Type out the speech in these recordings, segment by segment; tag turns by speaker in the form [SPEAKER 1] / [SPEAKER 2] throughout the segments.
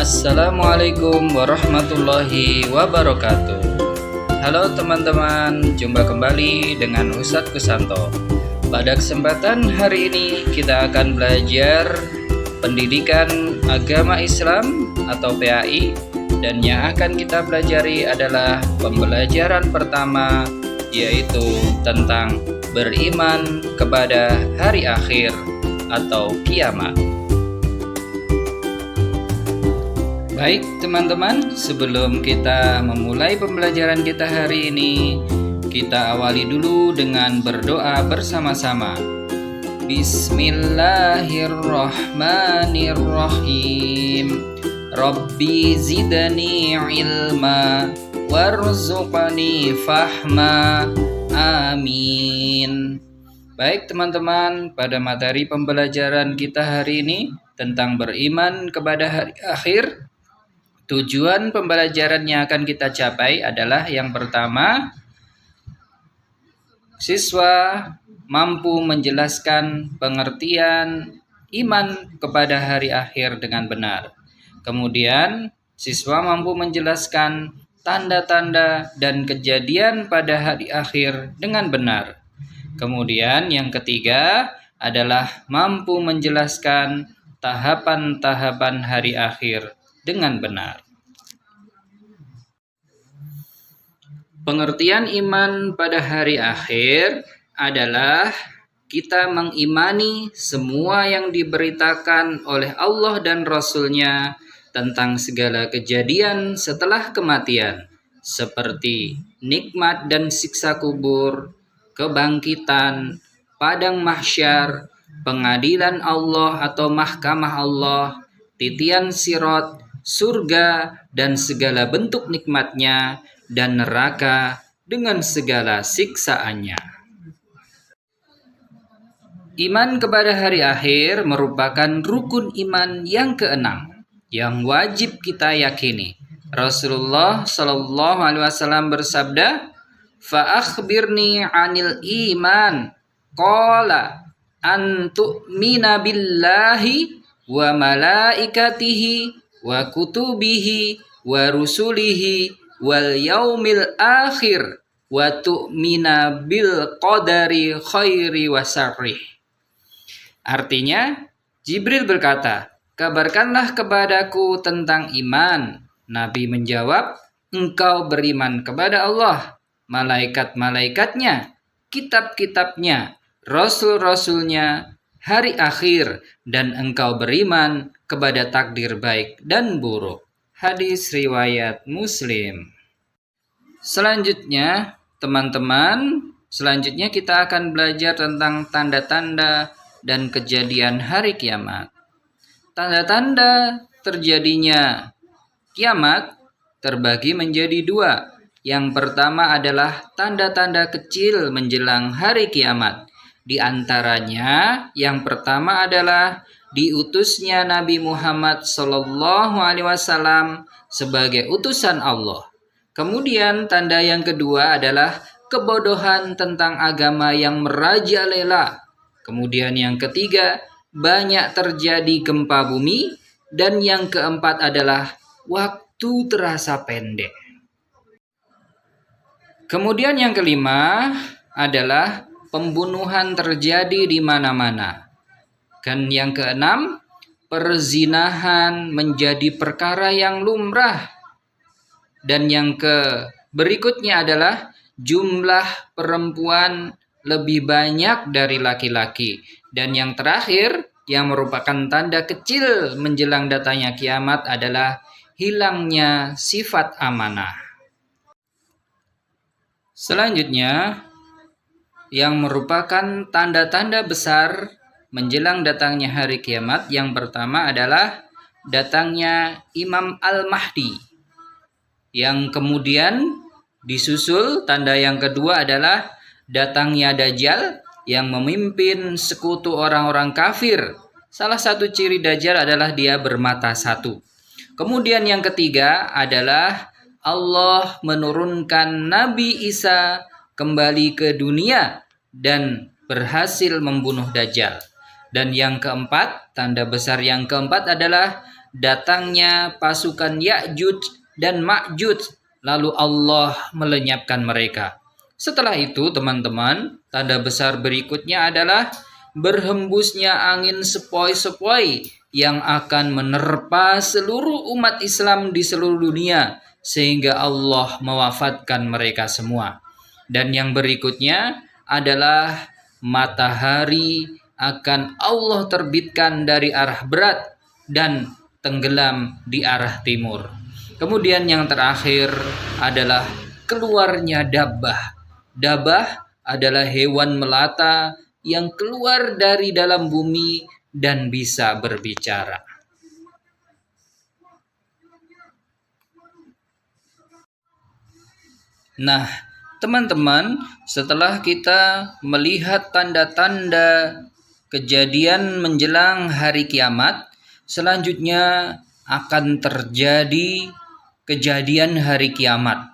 [SPEAKER 1] Assalamualaikum warahmatullahi wabarakatuh. Halo teman-teman, jumpa kembali dengan Ustadz Kusanto. Pada kesempatan hari ini kita akan belajar pendidikan agama Islam atau PAI, dan yang akan kita pelajari adalah pembelajaran pertama, yaitu tentang beriman kepada hari akhir atau kiamat. Baik teman-teman, sebelum kita memulai pembelajaran kita hari ini, kita awali dulu dengan berdoa bersama-sama. Bismillahirrahmanirrahim. Rabbi zidni ilma warzuqni fahma. Amin. Baik teman-teman, pada materi pembelajaran kita hari ini tentang beriman kepada hari akhir, tujuan pembelajaran yang akan kita capai adalah yang pertama, siswa mampu menjelaskan pengertian iman kepada hari akhir dengan benar. Kemudian, siswa mampu menjelaskan tanda-tanda dan kejadian pada hari akhir dengan benar. Kemudian, yang ketiga adalah mampu menjelaskan tahapan-tahapan hari akhir dengan benar. Pengertian iman pada hari akhir adalah kita mengimani semua yang diberitakan oleh Allah dan Rasul-Nya tentang segala kejadian setelah kematian, seperti nikmat dan siksa kubur, kebangkitan, padang mahsyar, pengadilan Allah atau mahkamah Allah, titian sirat, surga dan segala bentuk nikmatnya, dan neraka dengan segala siksaannya. Iman kepada hari akhir merupakan rukun iman yang keenam yang wajib kita yakini. Rasulullah Shallallahu Alaihi Wasallam bersabda, "Fa akhbirni 'anil iman." Qala an tu'mina billahi wa malaikatihi wa kutubihi wa rusulihi wal yaumil akhir wa tu'mina bil qadari khairi wa syarrih. Artinya, Jibril berkata, "Kabarkanlah kepadaku tentang iman." Nabi menjawab, "Engkau beriman kepada Allah, malaikat-malaikatnya, kitab-kitabnya, rasul-rasulnya, hari akhir, dan engkau beriman kepada takdir baik dan buruk." Hadis riwayat Muslim. Selanjutnya, teman-teman, kita akan belajar tentang tanda-tanda dan kejadian hari kiamat. Tanda-tanda terjadinya kiamat terbagi menjadi dua. Yang pertama adalah tanda-tanda kecil menjelang hari kiamat. Di antaranya, yang pertama adalah diutusnya Nabi Muhammad Sallallahu Alaihi Wasallam sebagai utusan Allah. Kemudian tanda yang kedua adalah kebodohan tentang agama yang merajalela. Kemudian yang ketiga, banyak terjadi gempa bumi. Dan yang keempat adalah waktu terasa pendek. Kemudian yang kelima adalah pembunuhan terjadi di mana-mana. Dan yang keenam, perzinahan menjadi perkara yang lumrah. Dan yang berikutnya adalah jumlah perempuan lebih banyak dari laki-laki. Dan yang terakhir, yang merupakan tanda kecil menjelang datangnya kiamat adalah hilangnya sifat amanah. Selanjutnya, yang merupakan tanda-tanda besar menjelang datangnya hari kiamat, yang pertama adalah datangnya Imam Al-Mahdi. Yang kemudian disusul tanda yang kedua adalah datangnya Dajjal yang memimpin sekutu orang-orang kafir. Salah satu ciri Dajjal adalah dia bermata satu. Kemudian yang ketiga adalah Allah menurunkan Nabi Isa kembali ke dunia dan berhasil membunuh Dajjal. Dan yang keempat, tanda besar yang keempat adalah datangnya pasukan Ya'juj dan Ma'juj, lalu Allah melenyapkan mereka. Setelah itu teman-teman, tanda besar berikutnya adalah berhembusnya angin sepoi-sepoi yang akan menerpa seluruh umat Islam di seluruh dunia, sehingga Allah mewafatkan mereka semua. Dan yang berikutnya adalah matahari akan Allah terbitkan dari arah barat dan tenggelam di arah timur. Kemudian yang terakhir adalah keluarnya dabbah. Dabbah adalah hewan melata yang keluar dari dalam bumi dan bisa berbicara. Nah, teman-teman, setelah kita melihat tanda-tanda kejadian menjelang hari kiamat, selanjutnya akan terjadi kejadian hari kiamat.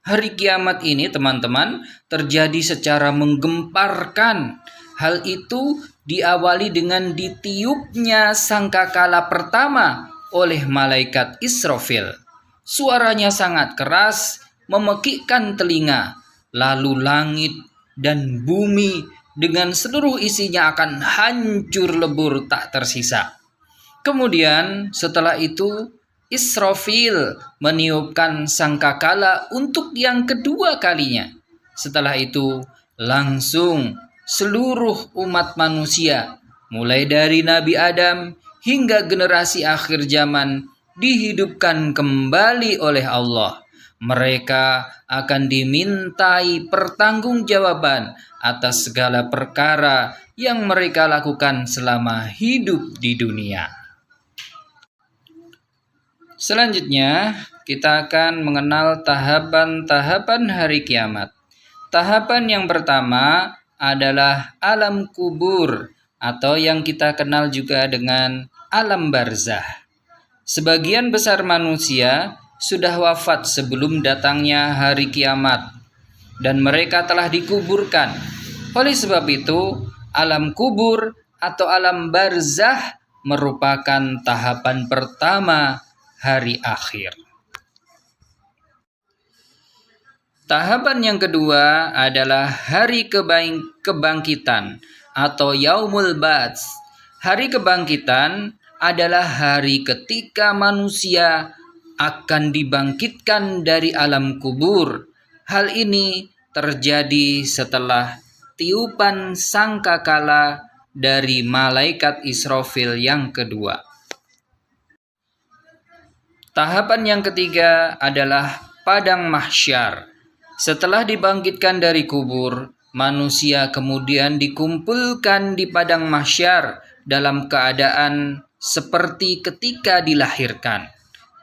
[SPEAKER 1] Hari kiamat ini teman-teman terjadi secara menggemparkan. Hal itu diawali dengan ditiupnya sangkakala pertama oleh malaikat Israfil. Suaranya sangat keras, memekikkan telinga. Lalu langit dan bumi dengan seluruh isinya akan hancur lebur tak tersisa. Kemudian setelah itu Israfil meniupkan sangkakala untuk yang kedua kalinya. Setelah itu langsung seluruh umat manusia, mulai dari Nabi Adam hingga generasi akhir zaman, dihidupkan kembali oleh Allah. Mereka akan dimintai pertanggungjawaban atas segala perkara yang mereka lakukan selama hidup di dunia. Selanjutnya, kita akan mengenal tahapan-tahapan hari kiamat. Tahapan yang pertama adalah alam kubur atau yang kita kenal juga dengan alam barzah. Sebagian besar manusia sudah wafat sebelum datangnya hari kiamat dan mereka telah dikuburkan. Oleh sebab itu, alam kubur atau alam barzah merupakan tahapan pertama hari akhir. Tahapan yang kedua adalah hari kebangkitan atau Yaumul Ba'ts. Hari kebangkitan adalah hari ketika manusia akan dibangkitkan dari alam kubur. Hal ini terjadi setelah tiupan sangkakala dari malaikat Israfil yang kedua. Tahapan yang ketiga adalah padang mahsyar. Setelah dibangkitkan dari kubur, manusia kemudian dikumpulkan di padang mahsyar dalam keadaan seperti ketika dilahirkan.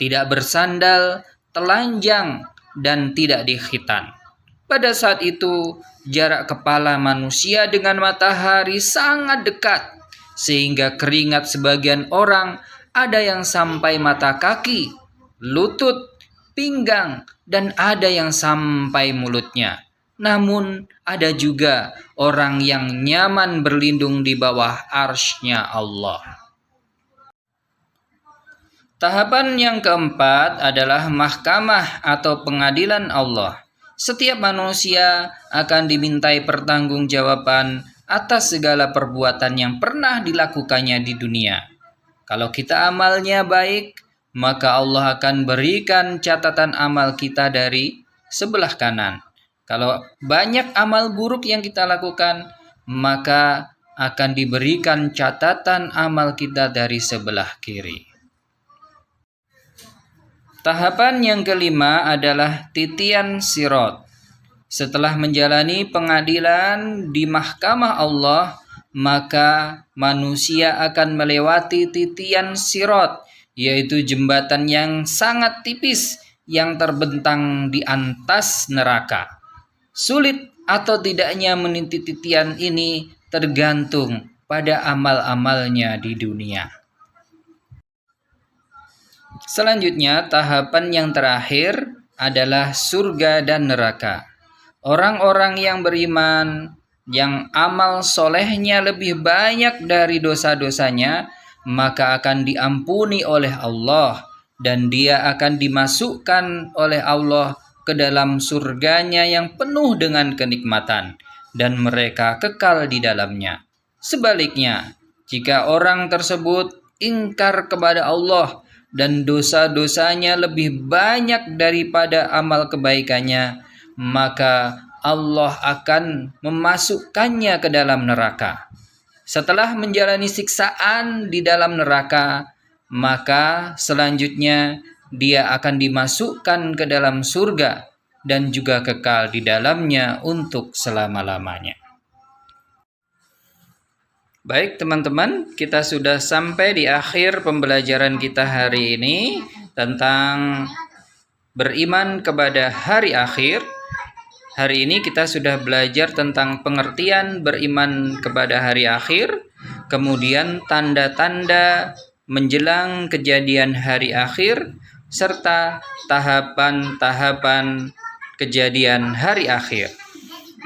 [SPEAKER 1] Tidak bersandal, telanjang, dan tidak dikhitan. Pada saat itu, jarak kepala manusia dengan matahari sangat dekat, sehingga keringat sebagian orang ada yang sampai mata kaki, lutut, pinggang, dan ada yang sampai mulutnya. Namun ada juga orang yang nyaman berlindung di bawah arsy-Nya Allah. Tahapan yang keempat adalah mahkamah atau pengadilan Allah. Setiap manusia akan dimintai pertanggungjawaban atas segala perbuatan yang pernah dilakukannya di dunia. Kalau kita amalnya baik, maka Allah akan berikan catatan amal kita dari sebelah kanan. Kalau banyak amal buruk yang kita lakukan, maka akan diberikan catatan amal kita dari sebelah kiri. Tahapan yang kelima adalah titian sirat. Setelah menjalani pengadilan di mahkamah Allah, maka manusia akan melewati titian sirat, yaitu jembatan yang sangat tipis yang terbentang di atas neraka. Sulit atau tidaknya meniti titian ini tergantung pada amal-amalnya di dunia. Selanjutnya, tahapan yang terakhir adalah surga dan neraka. Orang-orang yang beriman, yang amal solehnya lebih banyak dari dosa-dosanya, maka akan diampuni oleh Allah dan dia akan dimasukkan oleh Allah ke dalam surganya yang penuh dengan kenikmatan dan mereka kekal di dalamnya. Sebaliknya, jika orang tersebut ingkar kepada Allah dan dosa-dosanya lebih banyak daripada amal kebaikannya, maka Allah akan memasukkannya ke dalam neraka. Setelah menjalani siksaan di dalam neraka, maka selanjutnya dia akan dimasukkan ke dalam surga dan juga kekal di dalamnya untuk selama-lamanya. Baik teman-teman, kita sudah sampai di akhir pembelajaran kita hari ini tentang beriman kepada hari akhir. Hari ini kita sudah belajar tentang pengertian beriman kepada hari akhir, kemudian tanda-tanda menjelang kejadian hari akhir, serta tahapan-tahapan kejadian hari akhir.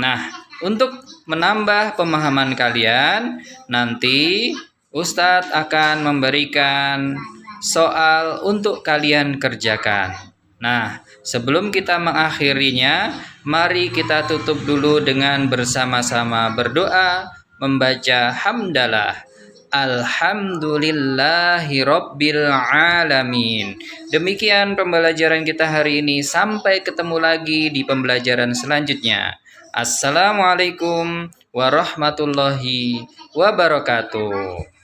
[SPEAKER 1] Nah, untuk menambah pemahaman kalian, nanti Ustadz akan memberikan soal untuk kalian kerjakan. Nah, sebelum kita mengakhirinya, mari kita tutup dulu dengan bersama-sama berdoa, membaca hamdalah. Alhamdulillahirabbil alamin. Demikian pembelajaran kita hari ini. Sampai ketemu lagi di pembelajaran selanjutnya. Assalamualaikum warahmatullahi wabarakatuh.